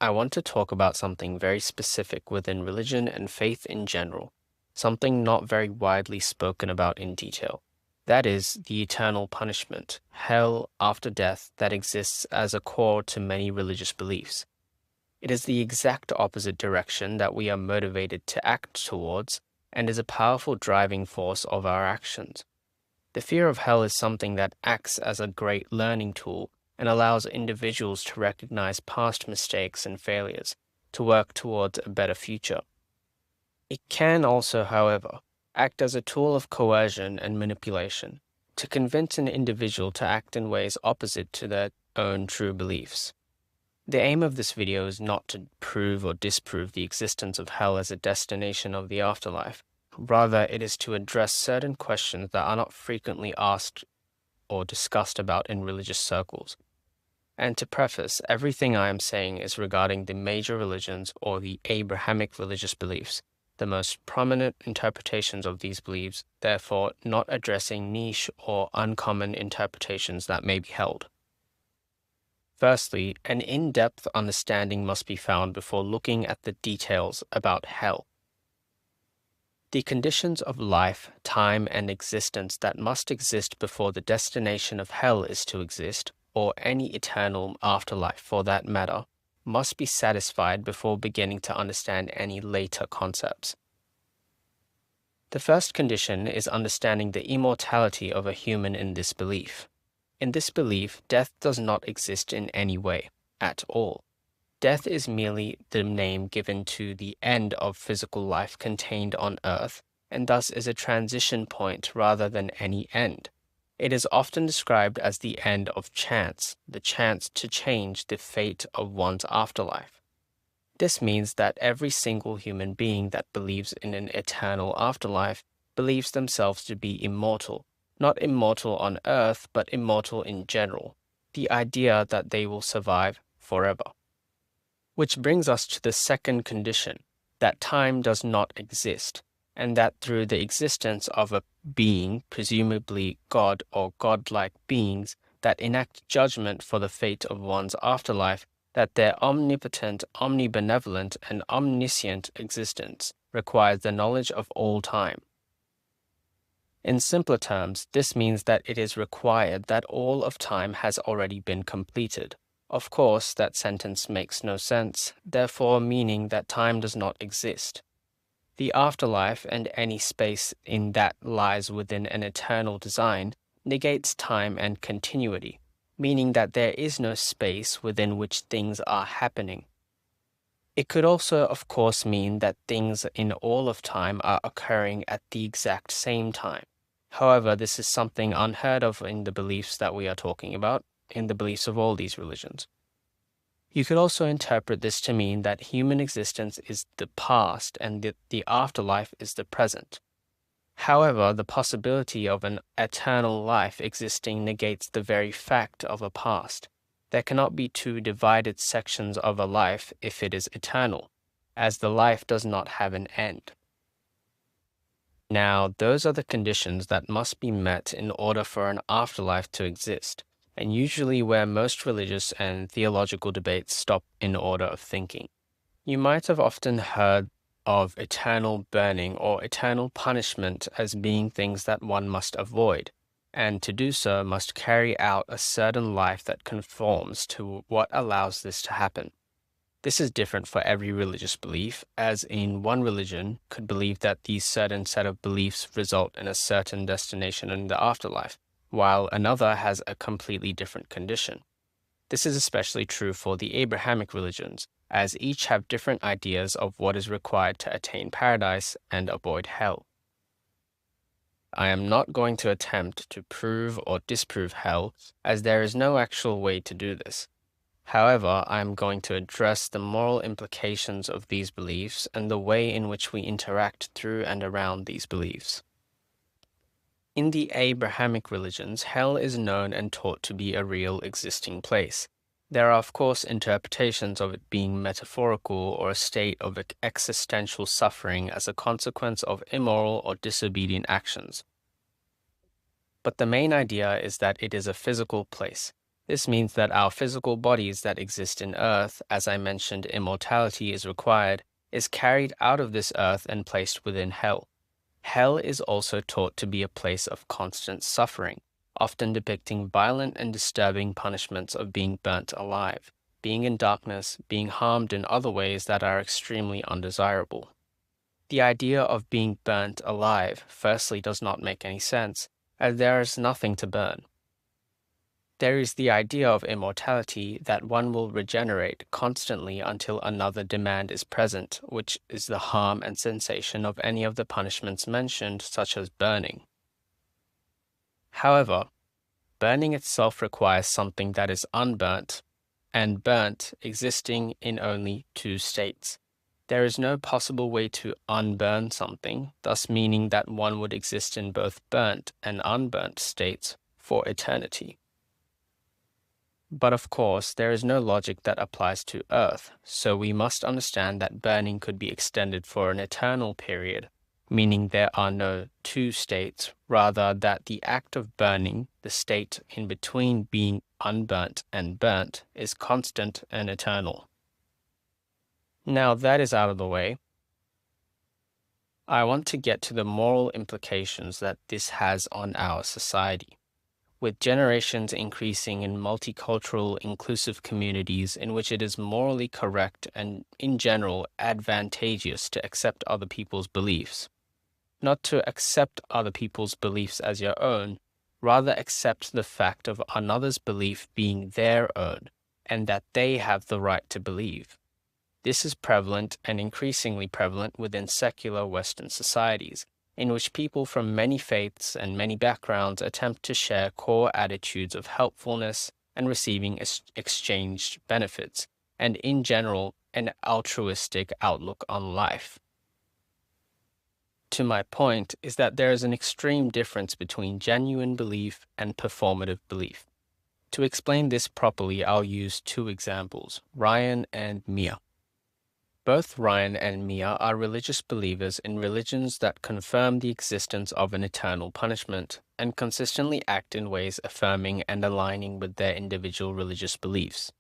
I want to talk about something very specific within religion and faith in general, something not very widely spoken about in detail. That is, the eternal punishment, hell after death, that exists as a core to many religious beliefs. It is the exact opposite direction that we are motivated to act towards and is a powerful driving force of our actions. The fear of hell is something that acts as a great learning tool and allows individuals to recognize past mistakes and failures, to work towards a better future. It can also, however, act as a tool of coercion and manipulation, to convince an individual to act in ways opposite to their own true beliefs. The aim of this video is not to prove or disprove the existence of hell as a destination of the afterlife. Rather, it is to address certain questions that are not frequently asked or discussed about in religious circles. And to preface, everything I am saying is regarding the major religions or the Abrahamic religious beliefs, the most prominent interpretations of these beliefs, therefore not addressing niche or uncommon interpretations that may be held. Firstly, an in-depth understanding must be found before looking at the details about hell. The conditions of life, time, and existence that must exist before the destination of hell is to exist, or any eternal afterlife for that matter, must be satisfied before beginning to understand any later concepts. The first condition is understanding the immortality of a human in this belief. In this belief, death does not exist in any way, at all. Death is merely the name given to the end of physical life contained on earth, and thus is a transition point rather than any end. It is often described as the end of chance, the chance to change the fate of one's afterlife. This means that every single human being that believes in an eternal afterlife believes themselves to be immortal, not immortal on earth, but immortal in general, the idea that they will survive forever. Which brings us to the second condition, that time does not exist, and that through the existence of a being, presumably God or godlike beings, that enact judgment for the fate of one's afterlife, that their omnipotent, omnibenevolent, and omniscient existence requires the knowledge of all time. In simpler terms, this means that it is required that all of time has already been completed. Of course, that sentence makes no sense, therefore meaning that time does not exist. The afterlife and any space in that lies within an eternal design negates time and continuity, meaning that there is no space within which things are happening. It could also, of course, mean that things in all of time are occurring at the exact same time. However, this is something unheard of in the beliefs that we are talking about, in the beliefs of all these religions. You could also interpret this to mean that human existence is the past and that the afterlife is the present. However, the possibility of an eternal life existing negates the very fact of a past. There cannot be two divided sections of a life if it is eternal, as the life does not have an end. Now, those are the conditions that must be met in order for an afterlife to exist, and usually where most religious and theological debates stop in order of thinking. You might have often heard of eternal burning or eternal punishment as being things that one must avoid, and to do so must carry out a certain life that conforms to what allows this to happen. This is different for every religious belief, as in one religion could believe that these certain set of beliefs result in a certain destination in the afterlife, while another has a completely different condition. This is especially true for the Abrahamic religions, as each have different ideas of what is required to attain paradise and avoid hell. I am not going to attempt to prove or disprove hell, as there is no actual way to do this. However, I am going to address the moral implications of these beliefs and the way in which we interact through and around these beliefs. In the Abrahamic religions, hell is known and taught to be a real existing place. There are, of course, interpretations of it being metaphorical or a state of existential suffering as a consequence of immoral or disobedient actions. But the main idea is that it is a physical place. This means that our physical bodies that exist in Earth, as I mentioned, immortality is required, is carried out of this earth and placed within hell. Hell is also taught to be a place of constant suffering, often depicting violent and disturbing punishments of being burnt alive, being in darkness, being harmed in other ways that are extremely undesirable. The idea of being burnt alive firstly does not make any sense, as there is nothing to burn. There is the idea of immortality that one will regenerate constantly until another demand is present, which is the harm and sensation of any of the punishments mentioned, such as burning. However, burning itself requires something that is unburnt, and burnt existing in only two states. There is no possible way to unburn something, thus meaning that one would exist in both burnt and unburnt states for eternity. But of course, there is no logic that applies to Earth, so we must understand that burning could be extended for an eternal period, meaning there are no two states, rather that the act of burning, the state in between being unburnt and burnt, is constant and eternal. Now that is out of the way, I want to get to the moral implications that this has on our society. With generations increasing in multicultural, inclusive communities in which it is morally correct and, in general, advantageous to accept other people's beliefs. Not to accept other people's beliefs as your own, rather accept the fact of another's belief being their own, and that they have the right to believe. This is prevalent and increasingly prevalent within secular Western societies, in which people from many faiths and many backgrounds attempt to share core attitudes of helpfulness and receiving exchanged benefits, and in general, an altruistic outlook on life. To my point is that there is an extreme difference between genuine belief and performative belief. To explain this properly, I'll use two examples, Ryan and Mia. Both Ryan and Mia are religious believers in religions that confirm the existence of an eternal punishment and consistently act in ways affirming and aligning with their individual religious beliefs.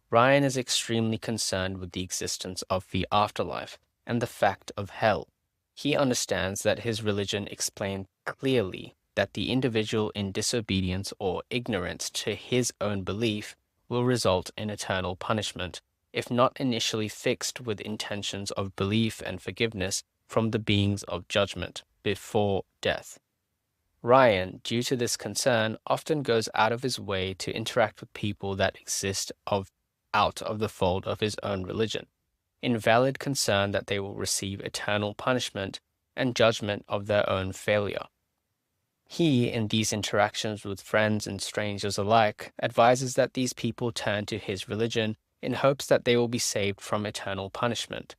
Ryan is extremely concerned with the existence of the afterlife and the fact of hell. He understands that his religion explains clearly that the individual in disobedience or ignorance to his own belief will result in eternal punishment, if not initially fixed with intentions of belief and forgiveness from the beings of judgment before death. Ryan, due to this concern, often goes out of his way to interact with people that exist out of the fold of his own religion, in valid concern that they will receive eternal punishment and judgment of their own failure. He, in these interactions with friends and strangers alike, advises that these people turn to his religion in hopes that they will be saved from eternal punishment.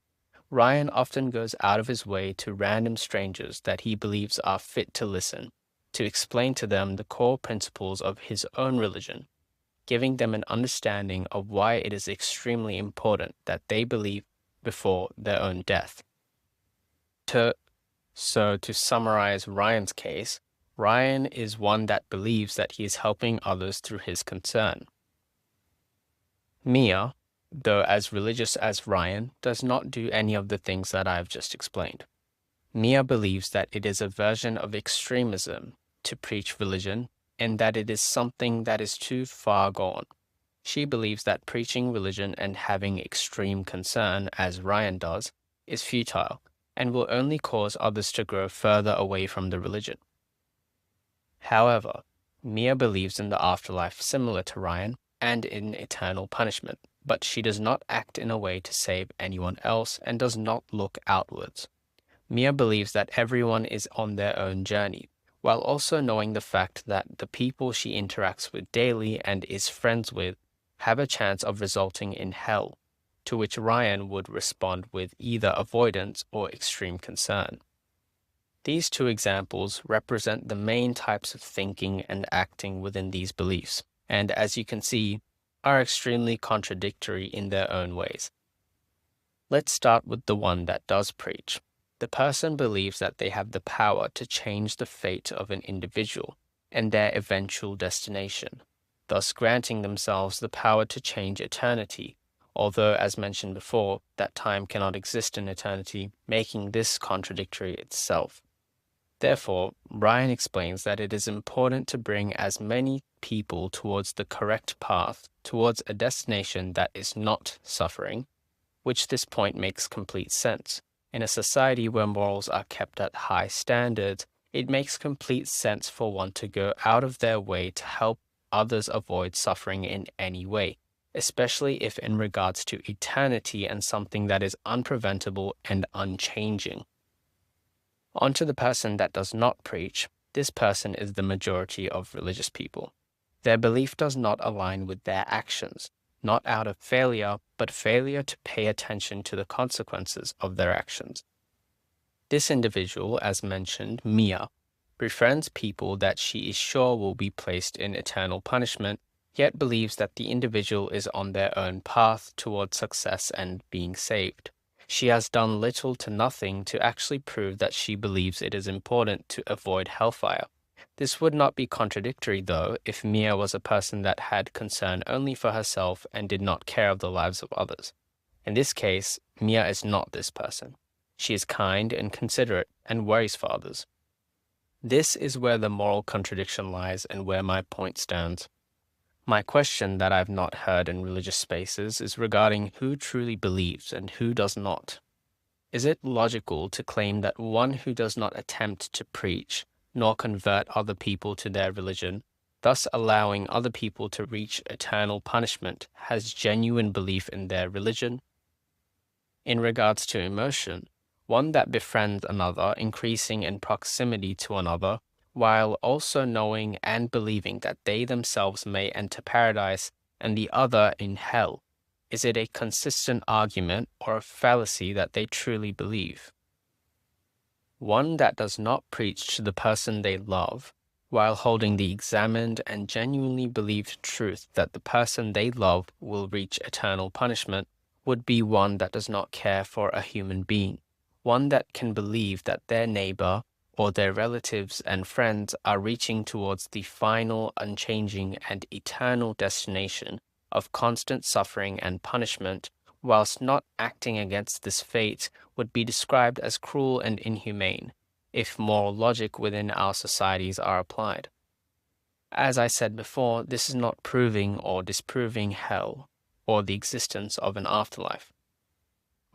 Ryan often goes out of his way to random strangers that he believes are fit to listen, to explain to them the core principles of his own religion, giving them an understanding of why it is extremely important that they believe before their own death. So to summarize Ryan's case, Ryan is one that believes that he is helping others through his concern. Mia, though as religious as Ryan, does not do any of the things that I have just explained. Mia believes that it is a version of extremism to preach religion and that it is something that is too far gone. She believes that preaching religion and having extreme concern, as Ryan does, is futile and will only cause others to grow further away from the religion. However, Mia believes in the afterlife similar to Ryan and in eternal punishment, but she does not act in a way to save anyone else and does not look outwards. Mia believes that everyone is on their own journey, while also knowing the fact that the people she interacts with daily and is friends with have a chance of resulting in hell, to which Ryan would respond with either avoidance or extreme concern. These two examples represent the main types of thinking and acting within these beliefs, and as you can see, are extremely contradictory in their own ways. Let's start with the one that does preach. The person believes that they have the power to change the fate of an individual and their eventual destination. thus granting themselves the power to change eternity, although, as mentioned before, that time cannot exist in eternity, making this contradictory itself. Therefore, Ryan explains that it is important to bring as many people towards the correct path, towards a destination that is not suffering, which this point makes complete sense. In a society where morals are kept at high standards, it makes complete sense for one to go out of their way to help others avoid suffering in any way, especially if in regards to eternity and something that is unpreventable and unchanging. On to the person that does not preach. This person is the majority of religious people. Their belief does not align with their actions, not out of failure, but failure to pay attention to the consequences of their actions. This individual, as mentioned, Mia, befriends people that she is sure will be placed in eternal punishment, yet believes that the individual is on their own path towards success and being saved. She has done little to nothing to actually prove that she believes it is important to avoid hellfire. This would not be contradictory, though, if Mia was a person that had concern only for herself and did not care of the lives of others. In this case, Mia is not this person. She is kind and considerate and worries for others. This is where the moral contradiction lies and where my point stands. My question that I've not heard in religious spaces is regarding who truly believes and who does not. Is it logical to claim that one who does not attempt to preach nor convert other people to their religion, thus allowing other people to reach eternal punishment, has genuine belief in their religion? In regards to emotion, one that befriends another, increasing in proximity to another, while also knowing and believing that they themselves may enter paradise and the other in hell? Is it a consistent argument or a fallacy that they truly believe? One that does not preach to the person they love, while holding the examined and genuinely believed truth that the person they love will reach eternal punishment, would be one that does not care for a human being, one that can believe that their neighbor or their relatives and friends are reaching towards the final, unchanging, and eternal destination of constant suffering and punishment, whilst not acting against this fate would be described as cruel and inhumane, if moral logic within our societies are applied. As I said before, this is not proving or disproving hell, or the existence of an afterlife.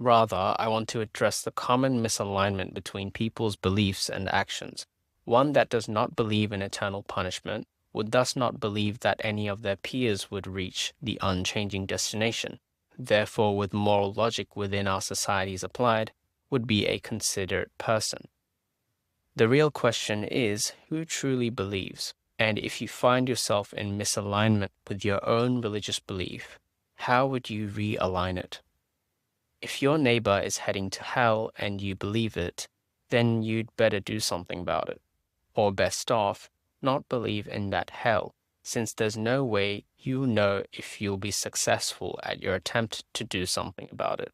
Rather, I want to address the common misalignment between people's beliefs and actions. One that does not believe in eternal punishment would thus not believe that any of their peers would reach the unchanging destination. Therefore, with moral logic within our societies applied, would be a considerate person. The real question is who truly believes, and if you find yourself in misalignment with your own religious belief, how would you realign it? If your neighbor is heading to hell and you believe it, then you'd better do something about it. Or best off, not believe in that hell, since there's no way you know if you'll be successful at your attempt to do something about it.